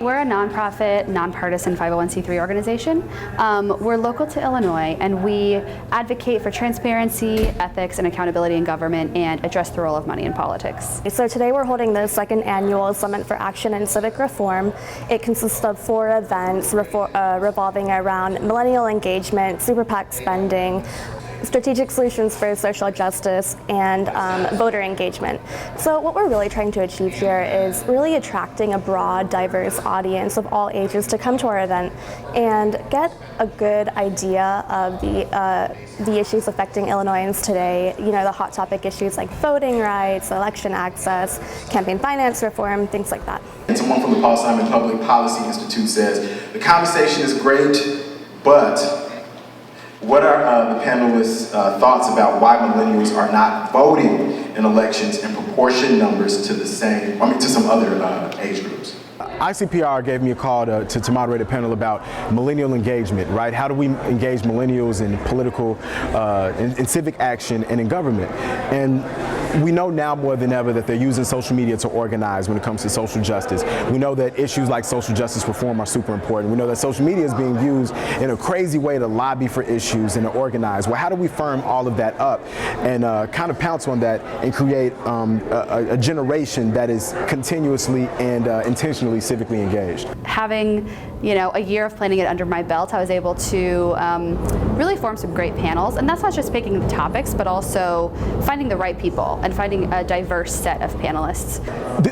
We're a nonprofit, nonpartisan 501c3 organization. We're local to Illinois, and we advocate for transparency, ethics, and accountability in government and address the role of money in politics. So today we're holding the second annual Summit for Action and Civic Reform. It consists of 4 events revolving around millennial engagement, super PAC spending, strategic solutions for social justice, and voter engagement. So what we're really trying to achieve here is really attracting a broad, diverse audience of all ages to come to our event and get a good idea of the issues affecting Illinoisans today. You know, the hot topic issues like voting rights, election access, campaign finance reform, things like that. And someone from the Paul Simon Public Policy Institute says, the conversation is great, but what are the panelists' thoughts about why millennials are not voting in elections in proportion numbers to some other age groups? ICPR gave me a call to moderate a panel about millennial engagement, right? How do we engage millennials in political, in civic action and in government? And we know now more than ever that they're using social media to organize when it comes to social justice. We know that issues like social justice reform are super important. We know that social media is being used in a crazy way to lobby for issues and to organize. Well, how do we firm all of that up and kind of pounce on that and create a generation that is continuously and intentionally civically engaged? Having, a year of planning it under my belt, I was able to really form some great panels, and that's not just picking the topics, but also finding the right people and finding a diverse set of panelists.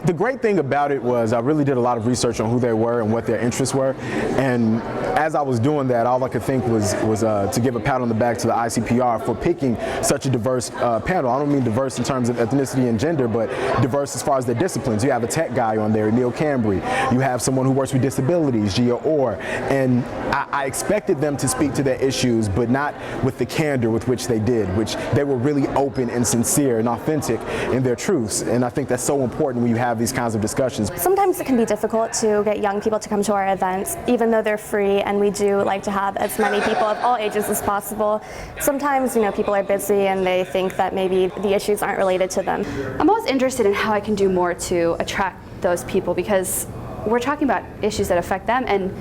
The great thing about it was I really did a lot of research on who they were and what their interests were, and as I was doing that, all I could think was to give a pat on the back to the ICPR for picking such a diverse panel. I don't mean diverse in terms of ethnicity and gender, but diverse as far as their disciplines. You have a tech guy on there, Neil Cambry. You have someone who works with disabilities, Gia Orr, and I expected them to speak to their issues, but not with the candor with which they did, which they were really open and sincere and authentic in their truths. And I think that's so important when you have these kinds of discussions. Sometimes it can be difficult to get young people to come to our events, even though they're free, and we do like to have as many people of all ages as possible. Sometimes, people are busy and they think that maybe the issues aren't related to them. I'm always interested in how I can do more to attract those people, because we're talking about issues that affect them, and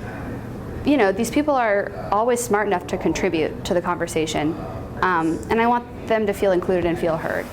these people are always smart enough to contribute to the conversation, and I want them to feel included and feel heard.